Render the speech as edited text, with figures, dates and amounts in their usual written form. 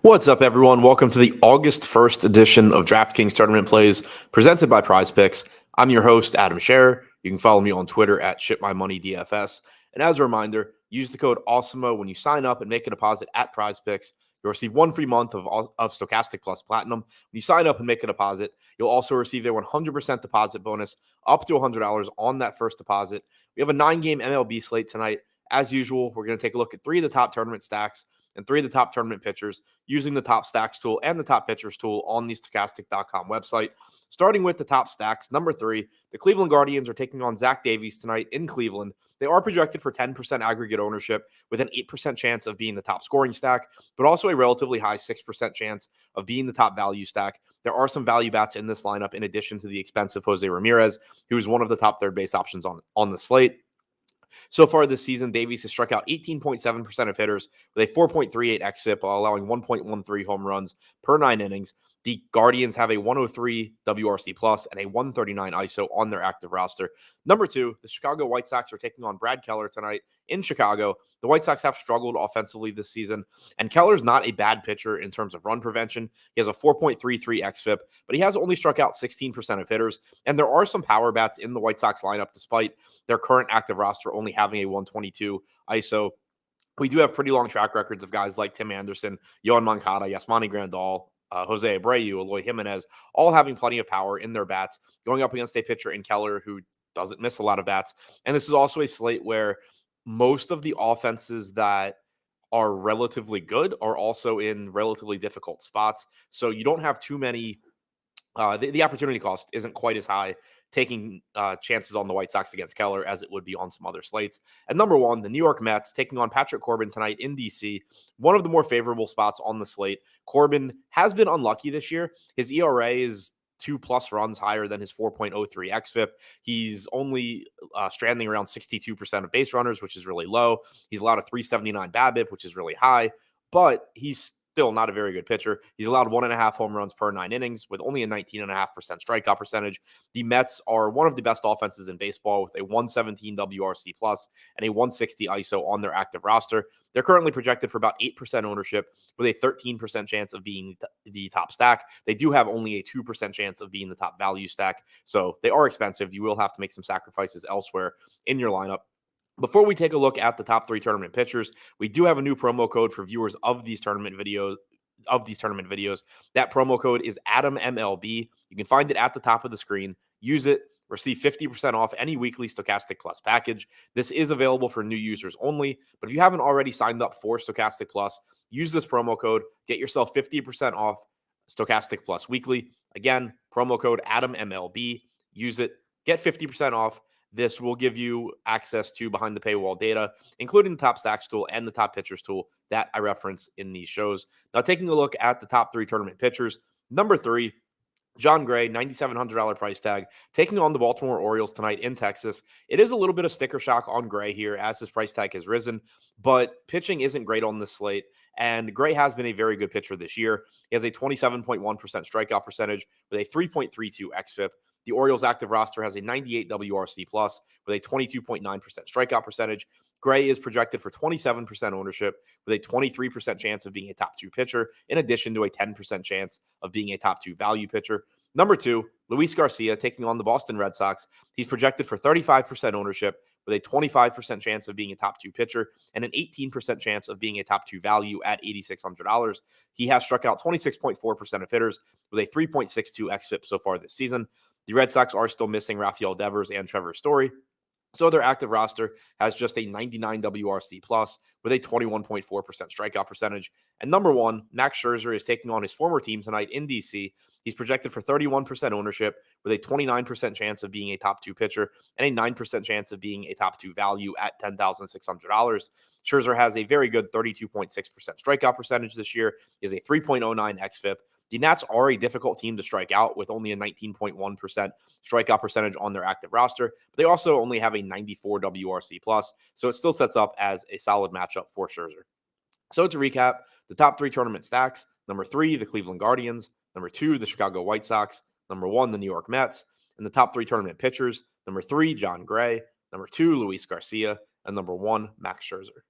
What's up, everyone? Welcome to the August 1st edition of DraftKings Tournament Plays presented by Prize Picks. I'm your host, Adam Scherer. You can follow me on Twitter at ShipMyMoneyDFS. And as a reminder, use the code AWESOMO when you sign up and make a deposit at Prize Picks. You'll receive one free month of Stokastic Plus Platinum. When you sign up and make a deposit, you'll also receive a 100% deposit bonus up to $100 on that first deposit. We have a 9-game MLB slate tonight. As usual, we're going to take a look at 3 of the top tournament stacks and 3 of the top tournament pitchers using the top stacks tool and the top pitchers tool on the Stokastic.com website. Starting with the top stacks, number 3, the Cleveland Guardians are taking on Zach Davies tonight in Cleveland. They are projected for 10% aggregate ownership with an 8% chance of being the top scoring stack, but also a relatively high 6% chance of being the top value stack. There are some value bats in this lineup in addition to the expensive Jose Ramirez, who is one of the top third base options on the slate. So far this season, Davies has struck out 18.7% of hitters with a 4.38 xFIP, while allowing 1.13 home runs per 9 innings. The Guardians have a 103 WRC plus and a 139 ISO on their active roster. Number 2, the Chicago White Sox are taking on Brad Keller tonight in Chicago. The White Sox have struggled offensively this season, and Keller's not a bad pitcher in terms of run prevention. He has a 4.33 xFIP, but he has only struck out 16% of hitters, and there are some power bats in the White Sox lineup despite their current active roster only having a 122 ISO. We do have pretty long track records of guys like Tim Anderson, Yohan Moncada, Yasmani Grandal, Jose Abreu, Eloy Jimenez, all having plenty of power in their bats, going up against a pitcher in Keller who doesn't miss a lot of bats. And this is also a slate where most of the offenses that are relatively good are also in relatively difficult spots. So you don't have too many. The opportunity cost isn't quite as high taking chances on the White Sox against Keller as it would be on some other slates. And number 1, the New York Mets taking on Patrick Corbin tonight in DC, one of the more favorable spots on the slate. Corbin has been unlucky this year. His ERA is 2+ runs higher than his 4.03 xFIP. He's only stranding around 62% of base runners, which is really low. He's allowed a 379 BABIP, which is really high, but he's still not a very good pitcher. He's allowed 1.5 home runs per 9 innings with only a 19.5% strikeout percentage. The Mets are one of the best offenses in baseball with a 117 WRC plus and a 160 ISO on their active roster. They're currently projected for about 8% ownership with a 13% chance of being the top stack. They do have only a 2% chance of being the top value stack. So they are expensive. You will have to make some sacrifices elsewhere in your lineup. Before we take a look at the top 3 tournament pitchers, we do have a new promo code for viewers of these tournament videos. That promo code is AdamMLB. You can find it at the top of the screen. Use it. Receive 50% off any weekly Stokastic Plus package. This is available for new users only, but if you haven't already signed up for Stokastic Plus, use this promo code. Get yourself 50% off Stokastic Plus weekly. Again, promo code AdamMLB. Use it. Get 50% off. This will give you access to behind the paywall data, including the top stacks tool and the top pitchers tool that I reference in these shows. Now, taking a look at the top 3 tournament pitchers, number 3, Jon Gray, $9,700 price tag, taking on the Baltimore Orioles tonight in Texas. It is a little bit of sticker shock on Gray here as his price tag has risen, but pitching isn't great on this slate, and Gray has been a very good pitcher this year. He has a 27.1% strikeout percentage with a 3.32 xFIP. The Orioles' active roster has a 98 WRC plus with a 22.9% strikeout percentage. Gray is projected for 27% ownership with a 23% chance of being a top 2 pitcher, in addition to a 10% chance of being a top 2 value pitcher. Number 2, Luis Garcia taking on the Boston Red Sox. He's projected for 35% ownership with a 25% chance of being a top 2 pitcher and an 18% chance of being a top 2 value at $8,600. He has struck out 26.4% of hitters with a 3.62 xFIP so far this season. The Red Sox are still missing Rafael Devers and Trevor Story, so their active roster has just a 99 WRC plus with a 21.4% strikeout percentage. And number 1, Max Scherzer is taking on his former team tonight in DC. He's projected for 31% ownership with a 29% chance of being a top 2 pitcher and a 9% chance of being a top 2 value at $10,600. Scherzer has a very good 32.6% strikeout percentage this year. He has a 3.09 xFIP. The Nats are a difficult team to strike out with only a 19.1% strikeout percentage on their active roster, but they also only have a 94 WRC plus, so it still sets up as a solid matchup for Scherzer. So to recap, the top 3 tournament stacks: number 3, the Cleveland Guardians; number 2, the Chicago White Sox; number 1, the New York Mets; and the top 3 tournament pitchers: number 3, Jon Gray; number 2, Luis Garcia; and number 1, Max Scherzer.